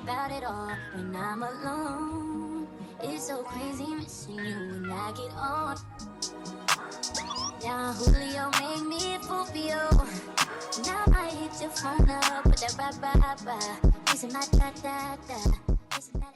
about it all when I'm alone. It's so crazy missing you when I get on. Now Julio made me Fulvio. Now I hit your phone up with that ba-ba-ba. Isn't that da-da-da? Isn't that...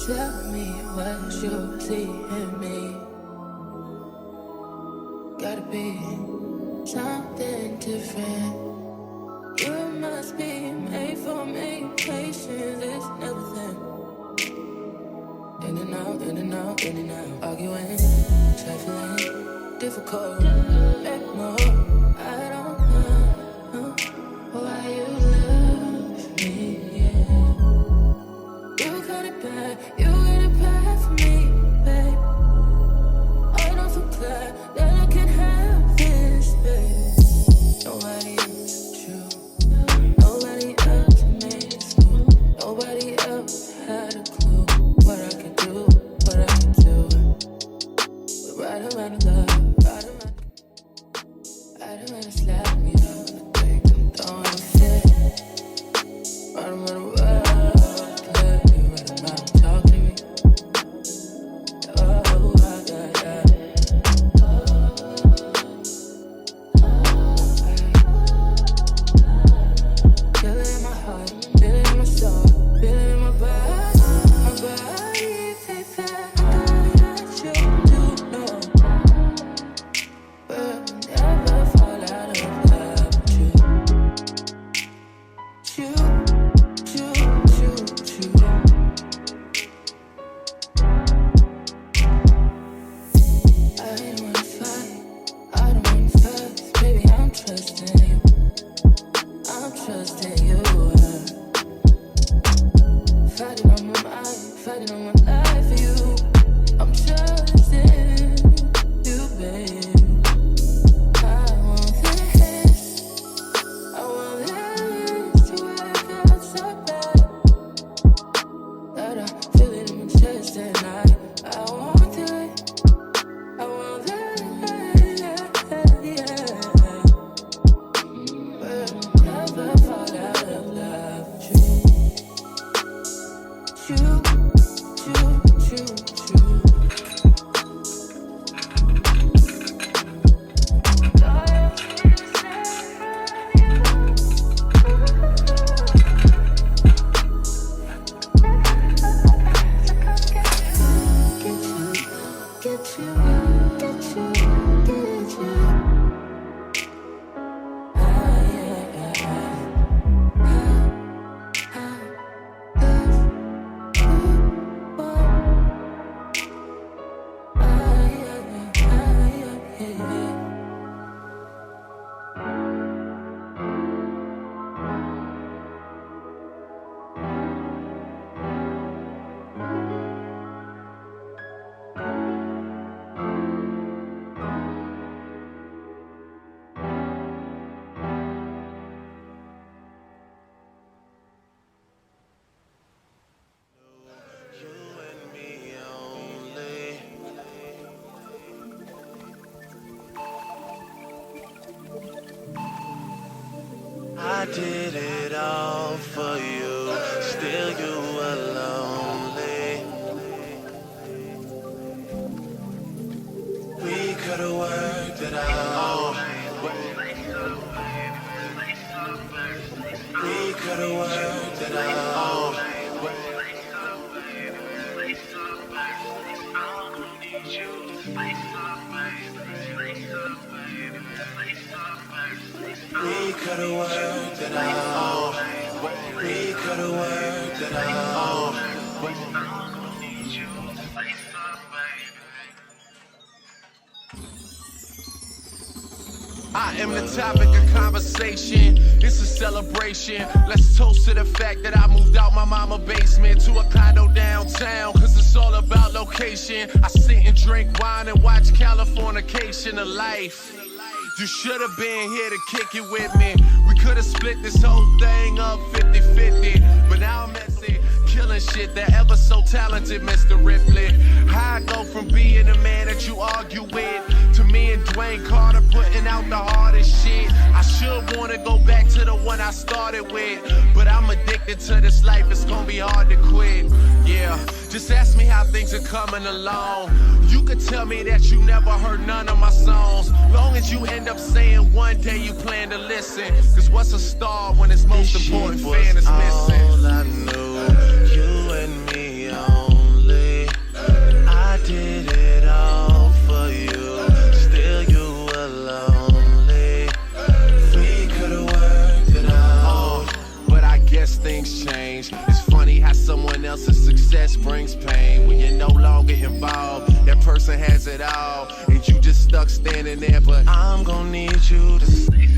Tell me what you see in me. Gotta be something different. You must be made for me. Patience is nothing. In and out, in and out, in and out. Arguing, trifling, difficult. Make more. I don't know why you love me. Yeah. You got it bad. You got it bad for me, babe. I don't feel glad that I can have this, babe. Nobody else true. Nobody else makes me. Nobody else had a clue what I could do, what I could do. We're right around love, right around the slap me up. I think I'm throwing a fit. Right around the world. Trusting you. it all for you. Still you were lonely. We could've worked it out. We could've worked it out. We could've worked it out. We could've worked it out. I am the topic of conversation. It's a celebration. Let's toast to the fact that I moved out my mama basement to a condo downtown. Cause it's all about location. I sit and drink wine and watch Californication of life. You should've been here to kick it with me. We could've split this whole thing up 50-50. But now I'm messy, killing shit. The ever so talented Mr. Ripley. How I go from being the man that you argue with to me and Dwayne Carter putting out the hardest shit. I should wanna go back to the one I started with, but I'm addicted to this life, it's gonna be hard to quit. Yeah, just ask me how things are coming along. You could tell me that you never heard none of my songs, long as you end up saying one day you plan to listen. Cause what's a star when its most important fan is missing? All I knew, you and me only. I did it all for you. Still you were lonely. We could've worked it out. But I guess things change. It's funny how someone else's success brings pain. When you're no longer involved, that person has it all, and you just stuck standing there. But I'm gonna need you to stay.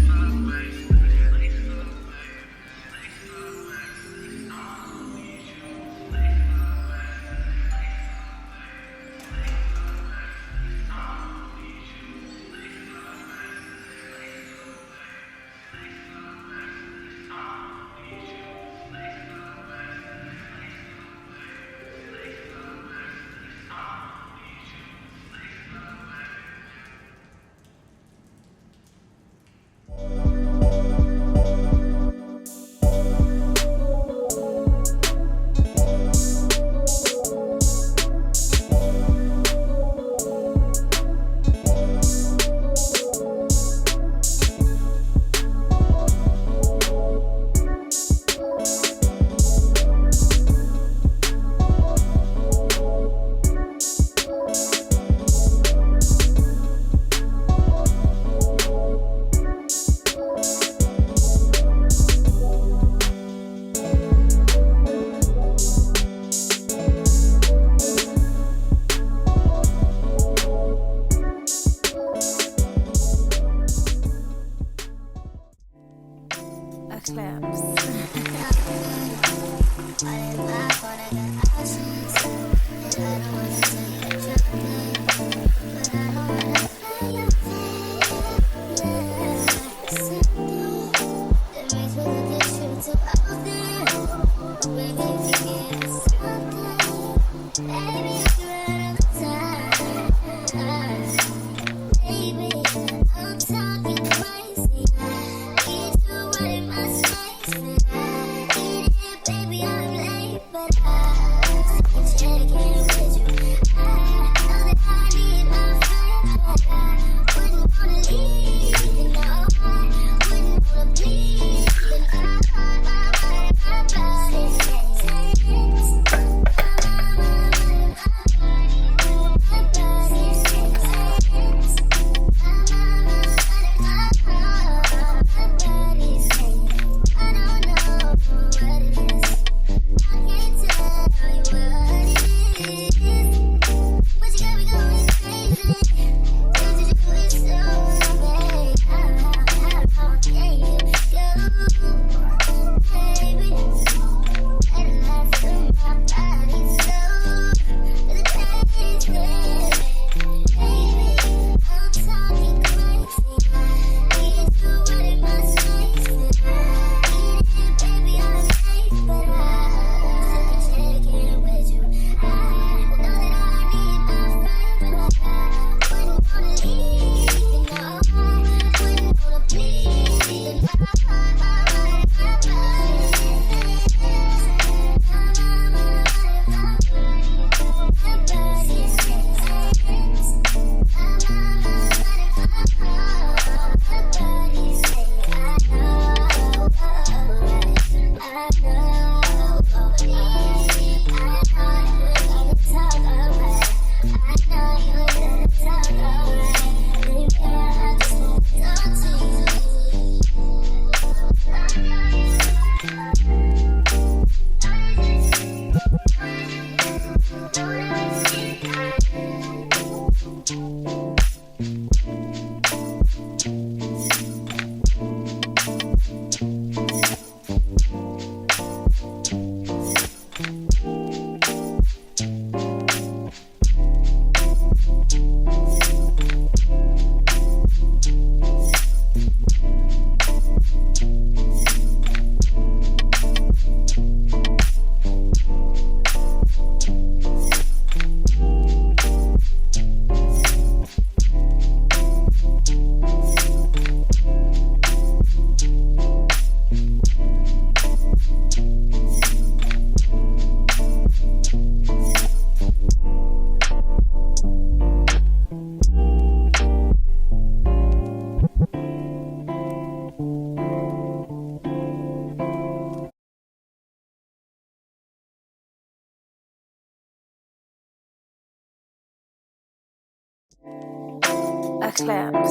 a claps.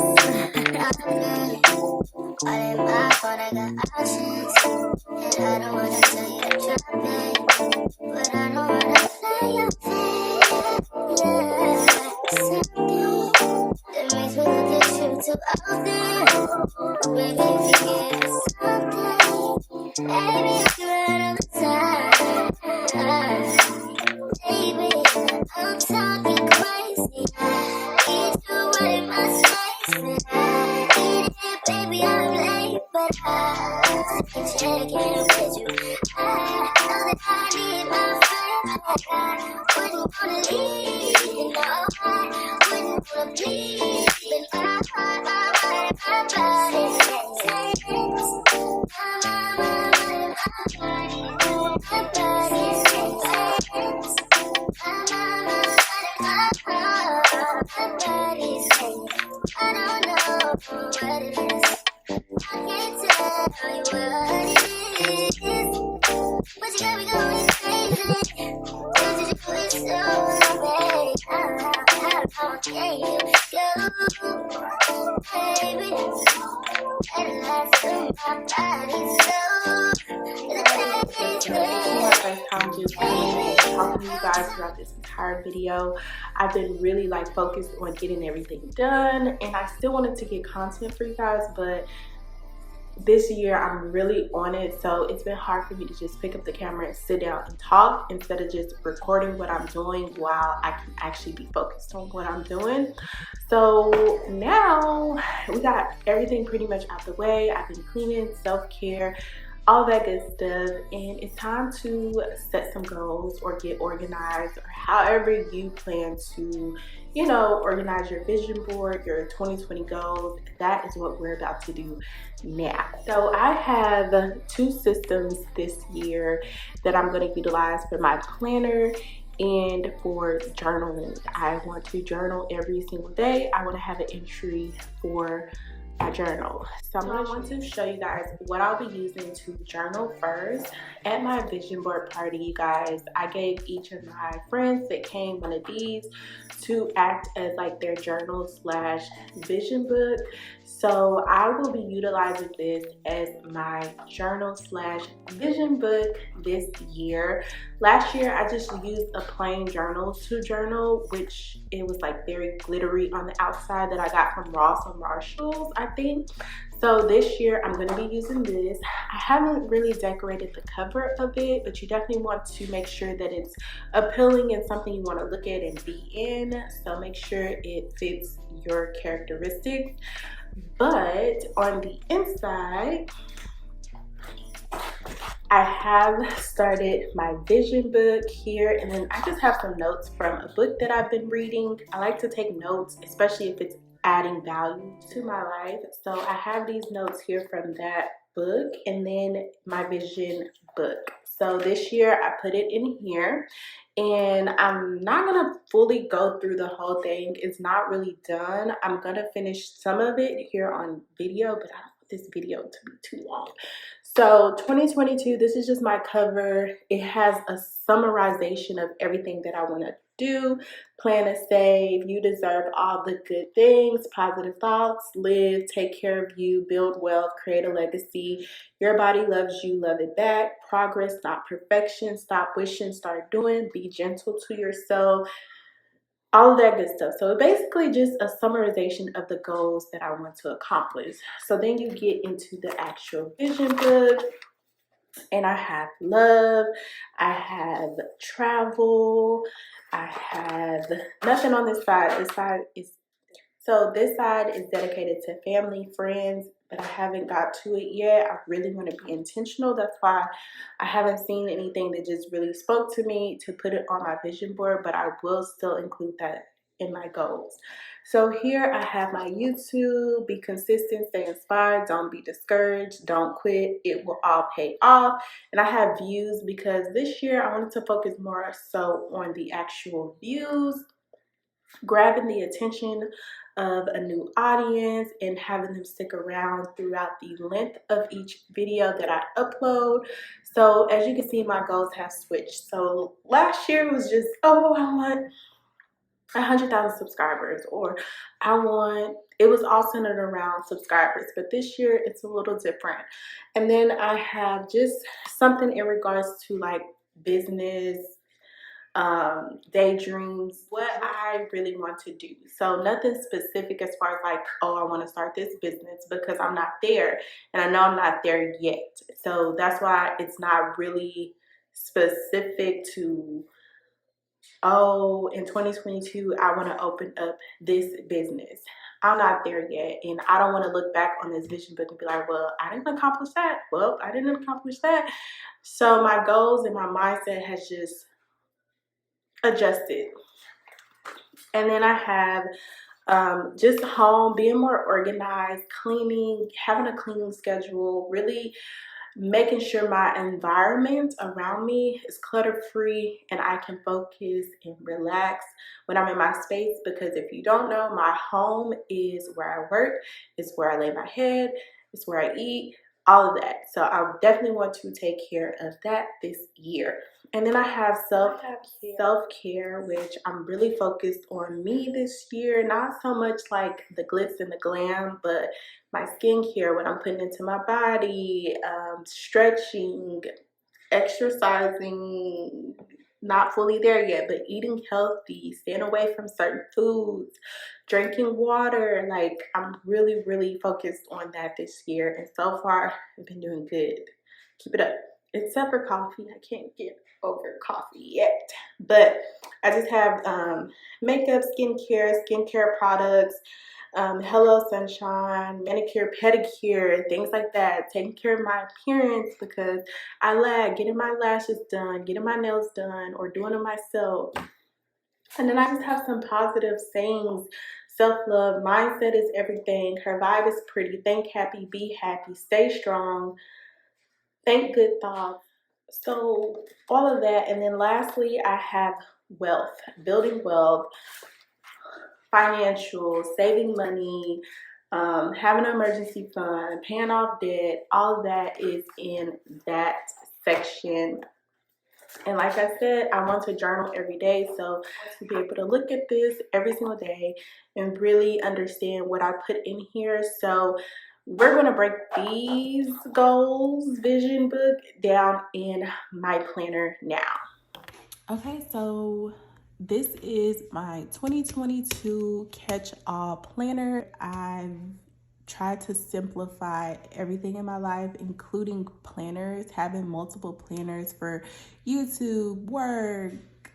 All in my phone, I got options. And I don't wanna tell you to drop it, but I don't wanna play your thing. Yeah, something that makes me look at you too often. Maybe if you give me something, maybe if you run out of time. Baby, I'm talking crazy. Need you right in my space. Baby, I'm late, but I can check in with you. I know that I need my friend. I wouldn't wanna leave, no, I wouldn't wanna bleed. But my body says, my body says, I don't know what it is. I can't tell you what it is. But you got me going crazy. Where did you do it so bad? How can you go, baby? And that's my body so. This is my first time just talking to you guys throughout this entire video. I've been really like focused on getting everything done, and I still wanted to get content for you guys, but this year I'm really on it, so it's been hard for me to just pick up the camera and sit down and talk instead of just recording what I'm doing while I can actually be focused on what I'm doing. So now we got everything pretty much out the way. I've been cleaning, self-care, all that good stuff, and it's time to set some goals or get organized, or however you plan to, you know, organize your vision board, your 2020 goals. That is what we're about to do now. So I have 2 systems this year that I'm going to utilize for my planner and for journaling. I want to journal every single day. I want to have an entry for my journal. So I want to show you guys what I'll be using to journal first. At my vision board party, you guys, I gave each of my friends that came one of these to act as like their journal slash vision book. So I will be utilizing this as my journal slash vision book this year. Last year I just used a plain journal to journal, which it was like very glittery on the outside, that I got from Ross or Marshalls, I think. So this year I'm going to be using this. I haven't really decorated the cover of it, but you definitely want to make sure that it's appealing and something you want to look at and be in. So make sure it fits your characteristics. But on the inside, I have started my vision book here, and then I just have some notes from a book that I've been reading. I like to take notes, especially if it's adding value to my life. So I have these notes here from that book, and then my vision book. So this year I put it in here, and I'm not gonna fully go through the whole thing. It's not really done. I'm gonna finish some of it here on video, but I don't want this video to be too long. So 2022, this is just my cover. It has a summarization of everything that I want to do. Plan to save, you deserve all the good things, positive thoughts, live, take care of you, build wealth, create a legacy. Your body loves you, love it back. Progress, not perfection. Stop wishing, start doing. Be gentle to yourself. All of that good stuff. So basically just a summarization of the goals that I want to accomplish. So then you get into the actual vision book, and I have love, I have travel, I have nothing on this side. This side is dedicated to family, friends, but I haven't got to it yet. I really want to be intentional. That's why I haven't seen anything that just really spoke to me to put it on my vision board, but I will still include that in my goals. So here I have my YouTube. Be consistent, stay inspired, don't be discouraged, don't quit, it will all pay off. And I have views because this year I wanted to focus more so on the actual views, grabbing the attention of a new audience and having them stick around throughout the length of each video that I upload. So as you can see, my goals have switched. So last year was just, oh, I want 100,000 subscribers, or it was all centered around subscribers, but this year it's a little different. And then I have just something in regards to like business, daydreams, what I really want to do. So nothing specific as far as like, oh, I want to start this business, because I'm not there, and I know I'm not there yet. So that's why it's not really specific to, oh, in 2022, I want to open up this business. I'm not there yet, and I don't want to look back on this vision book and be like, well, I didn't accomplish that. Well, I didn't accomplish that. So my goals and my mindset has just adjusted. And then I have just home, being more organized, cleaning, having a cleaning schedule, really making sure my environment around me is clutter-free and I can focus and relax when I'm in my space. Because if you don't know, my home is where I work, it's where I lay my head, it's where I eat, all of that. So I definitely want to take care of that this year. And then I have self-care, which I'm really focused on me this year. Not so much like the glitz and the glam, but my skincare, what I'm putting into my body, stretching, exercising, not fully there yet, but eating healthy, staying away from certain foods, drinking water. Like, I'm really, really focused on that this year. And so far, I've been doing good. Keep it up. Except for coffee. I can't get over coffee yet. But I just have makeup, skincare products, Hello Sunshine, manicure, pedicure, things like that. Taking care of my appearance, because I lag getting my lashes done, getting my nails done, or doing them myself. And then I just have some positive sayings. Self-love, mindset is everything. Her vibe is pretty. Think happy, be happy, stay strong, think good thoughts. So all of that. And then lastly, I have wealth, building wealth, financial, saving money, having an emergency fund, paying off debt. All of that is in that section. And like I said, I want to journal every day. So to be able to look at this every single day and really understand what I put in here. So we're going to break these goals, vision book, down in my planner now. Okay, so this is my 2022 catch-all planner. I've tried to simplify everything in my life, including planners. Having multiple planners for YouTube, work,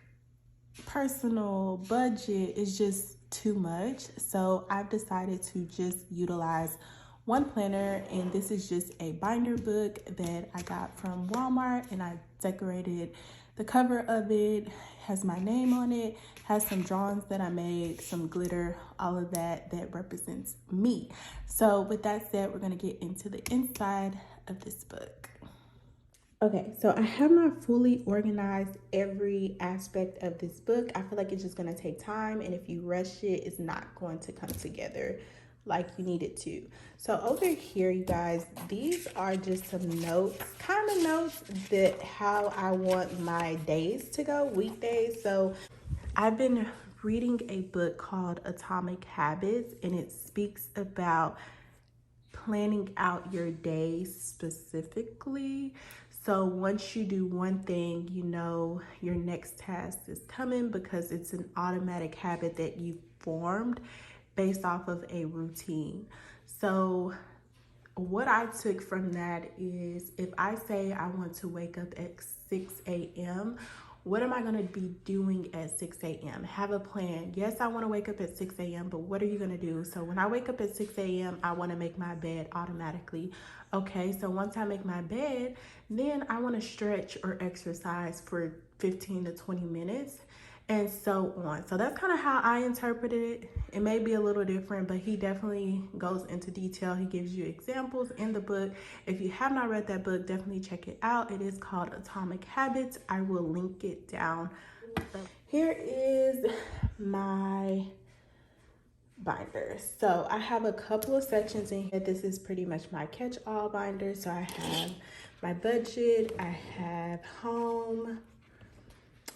personal, budget is just too much. So I've decided to just utilize one planner, and this is just a binder book that I got from Walmart, and I decorated the cover of it, has my name on it, has some drawings that I made, some glitter, all of that represents me. So with that said, we're going to get into the inside of this book. Okay, so I have not fully organized every aspect of this book. I feel like it's just going to take time, and if you rush it, it's not going to come together like you need it to. So over here, you guys, these are just some notes, kind of notes that how I want my days to go, weekdays. So I've been reading a book called Atomic Habits, and it speaks about planning out your day specifically. So once you do one thing, you know your next task is coming, because it's an automatic habit that you've formed based off of a routine. So what I took from that is, if I say I want to wake up at 6 a.m., what am I going to be doing at 6 a.m.? Have a plan. Yes, I want to wake up at 6 a.m., but what are you going to do? So when I wake up at 6 a.m., I want to make my bed automatically. Okay, so once I make my bed, then I want to stretch or exercise for 15 to 20 minutes, and so on. So that's kind of how I interpreted it. It may be a little different, but he definitely goes into detail. He gives you examples in the book. If you have not read that book, definitely check it out. It is called Atomic Habits. I will link it down. Here is my binder. So I have a couple of sections in here. This is pretty much my catch-all binder. So I have my budget, I have home,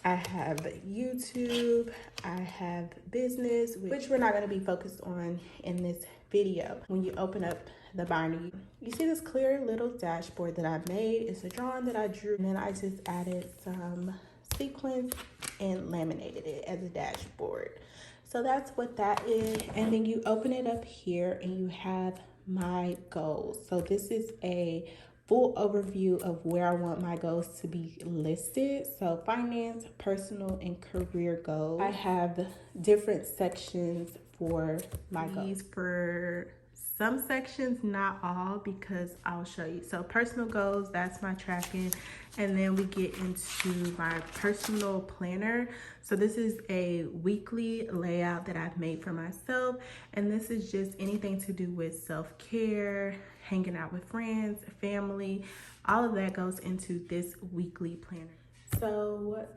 I have YouTube, I have business, which we're not going to be focused on in this video. When you open up the binder, you see this clear little dashboard that I made. It's a drawing that I drew, and then I just added some sequins and laminated it as a dashboard. So that's what that is. And then you open it up here and you have my goals. So this is a full overview of where I want my goals to be listed. So finance, personal, and career goals. I have different sections for my goals. For some sections, not all, because I'll show you. So personal goals, that's my tracking. And then we get into my personal planner. So this is a weekly layout that I've made for myself. And this is just anything to do with self-care, hanging out with friends, family. All of that goes into this weekly planner. So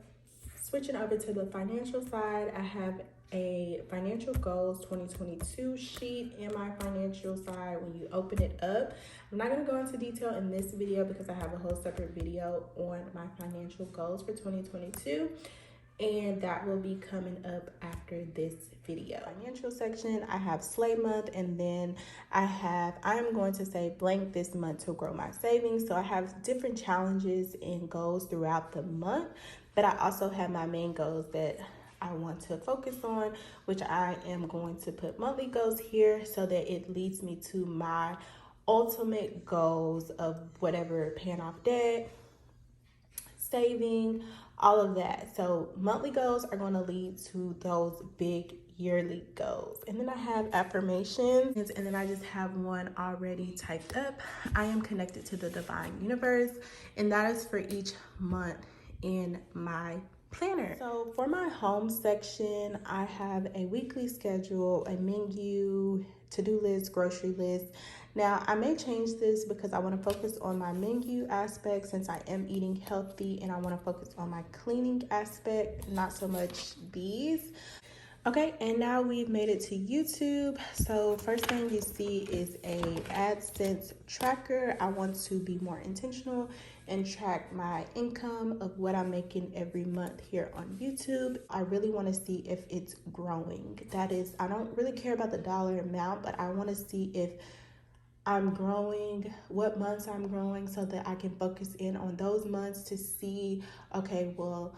switching over to the financial side, I have a financial goals 2022 sheet in my financial side. When you open it up, I'm not going to go into detail in this video because I have a whole separate video on my financial goals for 2022, and that will be coming up after this video. Financial section, I have Slay Month, and then I'm going to say blank this month to grow my savings. So I have different challenges and goals throughout the month, but I also have my main goals that I want to focus on, which I am going to put monthly goals here so that it leads me to my ultimate goals of whatever, paying off debt, saving, all of that. So monthly goals are going to lead to those big yearly goals. And then I have affirmations, and then I just have one already typed up. I am connected to the divine universe, and that is for each month in my planner. So for my home section, I have a weekly schedule, a menu, to-do list, grocery list. Now I may change this because I want to focus on my menu aspect since I am eating healthy, and I want to focus on my cleaning aspect, not so much these. Okay, and now we've made it to YouTube. So first thing you see is a AdSense tracker. I want to be more intentional and track my income of what I'm making every month here on YouTube. I really want to see if it's growing. That is, I don't really care about the dollar amount, but I want to see if I'm growing, what months I'm growing, so that I can focus in on those months to see, okay, well,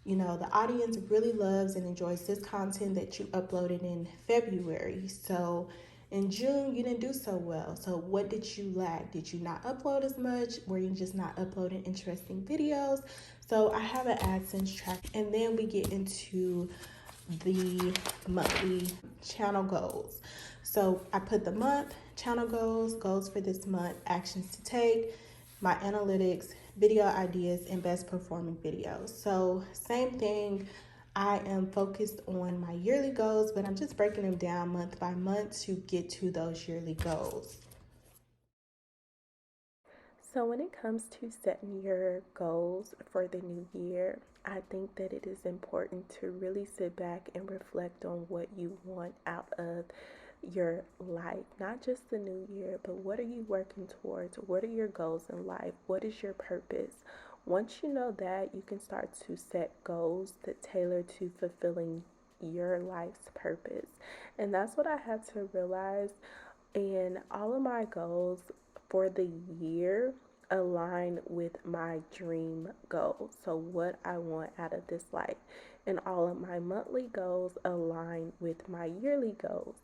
you know, the audience really loves and enjoys this content that you uploaded in February. So in June, you didn't do so well. So what did you lack? Did you not upload as much? Were you just not uploading interesting videos? So I have an AdSense track. And then we get into the monthly channel goals. So I put the month, channel goals, goals for this month, actions to take, my analytics, video ideas, and best performing videos. So same thing, I am focused on my yearly goals, but I'm just breaking them down month by month to get to those yearly goals. So when it comes to setting your goals for the new year, I think that it is important to really sit back and reflect on what you want out of your life, not just the new year, but what are you working towards? What are your goals in life? What is your purpose? Once you know that, you can start to set goals that tailor to fulfilling your life's purpose. And that's what I had to realize. And all of my goals for the year align with my dream goals. So what I want out of this life. And all of my monthly goals align with my yearly goals.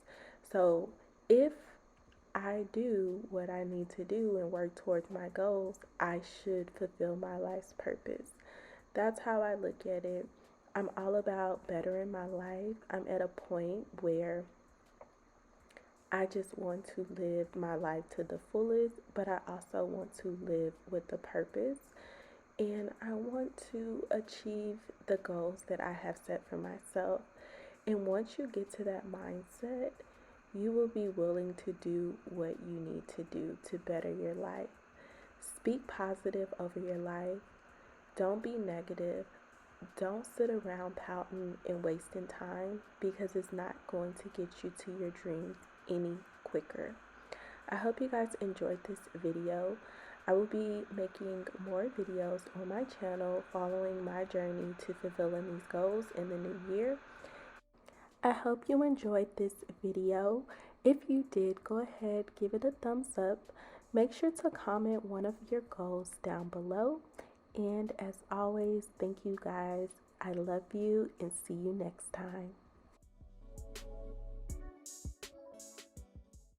So if I do what I need to do and work towards my goals, I should fulfill my life's purpose. That's how I look at it. I'm all about bettering my life. I'm at a point where I just want to live my life to the fullest, but I also want to live with a purpose. And I want to achieve the goals that I have set for myself. And once you get to that mindset, you will be willing to do what you need to do to better your life. Speak positive over your life. Don't be negative. Don't sit around pouting and wasting time, because it's not going to get you to your dreams any quicker. I hope you guys enjoyed this video. I will be making more videos on my channel following my journey to fulfilling these goals in the new year. I hope you enjoyed this video. If you did, go ahead, give it a thumbs up. Make sure to comment one of your goals down below. And as always, thank you guys. I love you and see you next time.